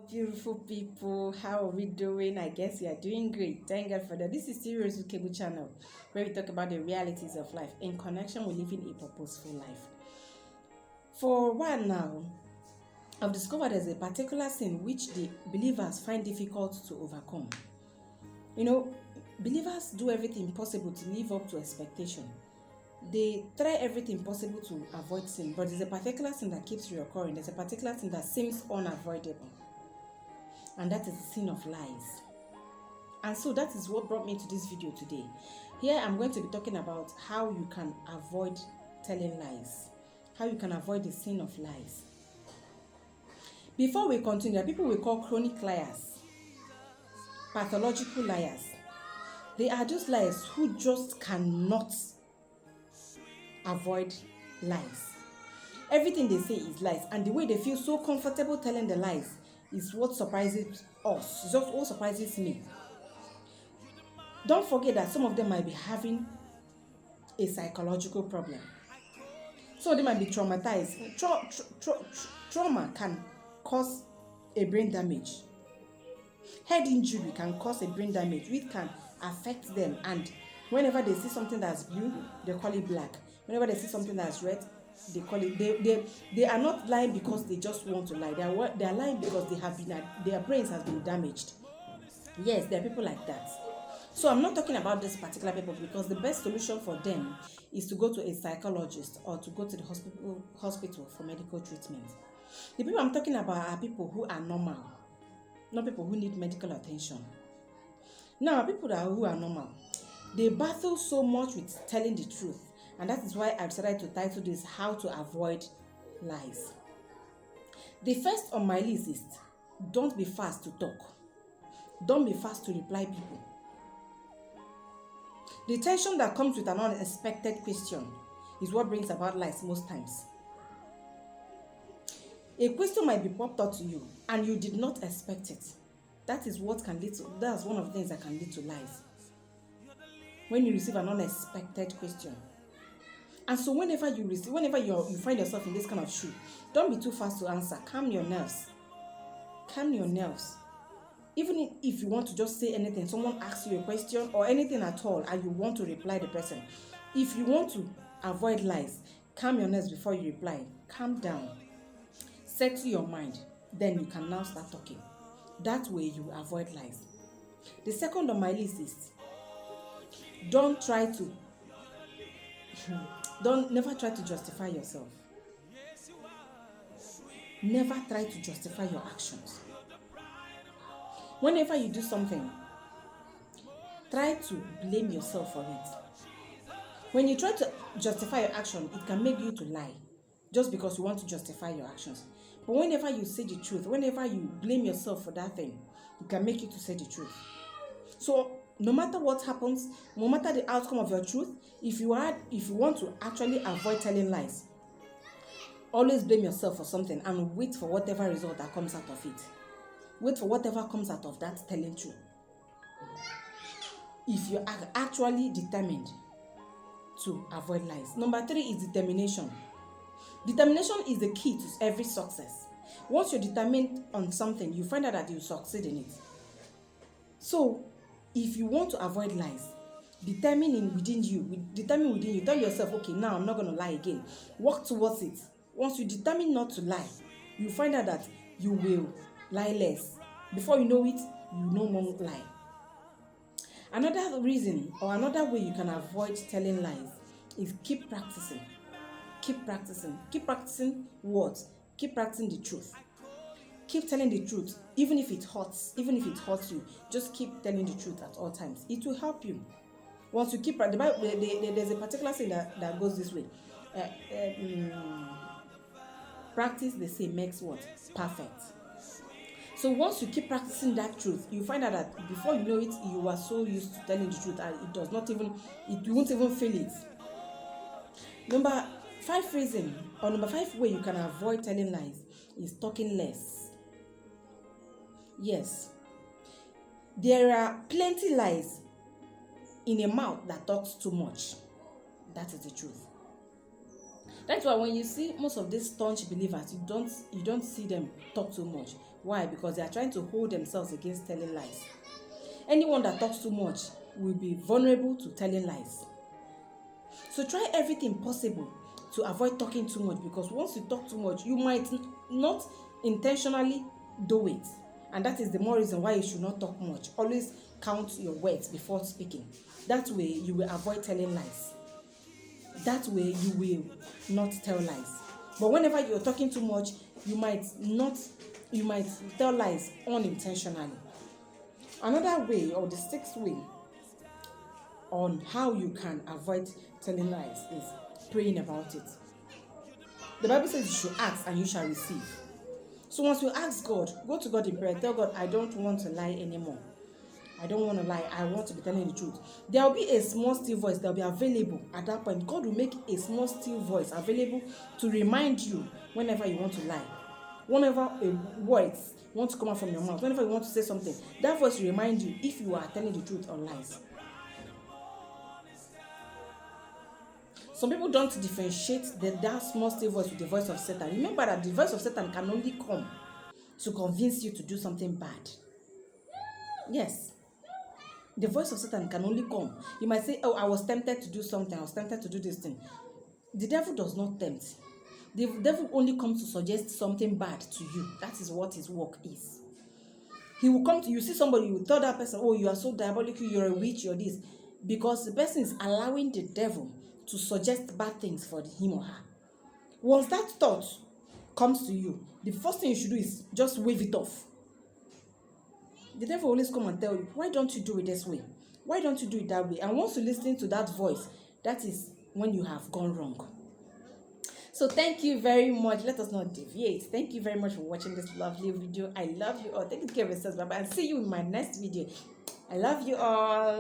Beautiful people, how are we doing? I guess we are doing great. Thank God for that. This is Serious Cable Channel, where we talk about the realities of life in connection with living a purposeful life. For a while now, I've discovered there's a particular sin which the believers find difficult to overcome. You know, believers do everything possible to live up to expectation. They try everything possible to avoid sin, but there's a particular sin that keeps reoccurring. There's a particular sin that seems unavoidable, and that is the sin of lies. And so that is what brought me to this video today. Here I'm going to be talking about how you can avoid telling lies, how you can avoid the sin of lies. Before we continue, there are people we call chronic liars, pathological liars. They are just liars who just cannot avoid lies. Everything they say is lies, and the way they feel so comfortable telling the lies is what surprises us. It's just what surprises me. Don't forget that some of them might be having a psychological problem. Some of them might be traumatized. Trauma can cause a brain damage. Head injury can cause a brain damage, which can affect them. And whenever they see something that's blue, they call it black. Whenever they see something that's red, they call it. They are not lying because they just want to lie. They are lying because their brains has been damaged. Yes, there are people like that. So I'm not talking about this particular people, because the best solution for them is to go to a psychologist or to go to the hospital for medical treatment. The people I'm talking about are people who are normal, not people who need medical attention. Now, people who are normal, they battle so much with telling the truth, and that is why I decided to title this "How to Avoid Lies." The first on my list is don't be fast to talk. Don't be fast to reply people. The tension that comes with an unexpected question is what brings about lies most times. A question might be popped out to you and you did not expect it. That's one of the things that can lead to lies. When you receive an unexpected question. And so whenever you find yourself in this kind of shoe, don't be too fast to answer. Calm your nerves. Calm your nerves. Even if you want to just say anything, someone asks you a question or anything at all, and you want to reply the person, if you want to avoid lies, calm your nerves before you reply. Calm down. Settle your mind. Then you can now start talking. That way you avoid lies. The second on my list is never try to justify yourself. Never try to justify your actions. Whenever you do something, try to blame yourself for it. When you try to justify your action, it can make you to lie just because you want to justify your actions. But whenever you say the truth, whenever you blame yourself for that thing, it can make you to say the truth. So no matter what happens, no matter the outcome of your truth, if you want to actually avoid telling lies, always blame yourself for something and wait for whatever result that comes out of it. Wait for whatever comes out of that telling truth. If you are actually determined to avoid lies. Number 3 is determination. Determination is the key to every success. Once you're determined on something, you find out that you succeed in it. So, if you want to avoid lies, determine within you. Tell yourself, okay, now I'm not going to lie again. Work towards it. Once you determine not to lie, you find out that you will lie less. Before you know it, you no more lie. Another reason or another way you can avoid telling lies is keep practicing. Keep practicing. Keep practicing what? Keep practicing the truth. Keep telling the truth, even if it hurts. Even if it hurts you, just keep telling the truth at all times. It will help you. Once you keep there's a particular thing that goes this way. Practice, they say, makes what? Perfect. So once you keep practicing that truth, you find out that before you know it, you are so used to telling the truth and you won't even feel it. Number 5 way you can avoid telling lies is talking less. Yes. There are plenty lies in a mouth that talks too much. That is the truth. That's why when you see most of these staunch believers, you don't see them talk too much. Why? Because they are trying to hold themselves against telling lies. Anyone that talks too much will be vulnerable to telling lies. So try everything possible to avoid talking too much, because once you talk too much, you might not intentionally do it. And that is the more reason why you should not talk much. Always count your words before speaking. That way you will avoid telling lies. That way you will not tell lies. But whenever you're talking too much, you might tell lies unintentionally. Another way, or the sixth way on how you can avoid telling lies, is praying about it. The Bible says you should ask and you shall receive. So once you ask God, go to God in prayer, tell God, I don't want to lie anymore. I don't want to lie. I want to be telling the truth. There will be a small still voice that will be available at that point. God will make a small still voice available to remind you whenever you want to lie. Whenever a words want to come out from your mouth, whenever you want to say something, that voice will remind you if you are telling the truth or lies. Some people don't differentiate that small still voice with the voice of Satan. Remember that the voice of Satan can only come to convince you to do something bad. Yes. The voice of Satan can only come. You might say, oh, I was tempted to do something. I was tempted to do this thing. The devil does not tempt. The devil only comes to suggest something bad to you. That is what his work is. He will come to you, see somebody, you will tell that person, oh, you are so diabolical, you're a witch, you're this. Because the person is allowing the devil to suggest bad things for him or her. Once that thought comes to you, the first thing you should do is just wave it off. The devil always come and tell you, why don't you do it this way? Why don't you do it that way? And once you listen to that voice, that is when you have gone wrong. So thank you very much. Let us not deviate. Thank you very much for watching this lovely video. I love you all. Take care of yourselves. Bye-bye. And see you in my next video. I love you all.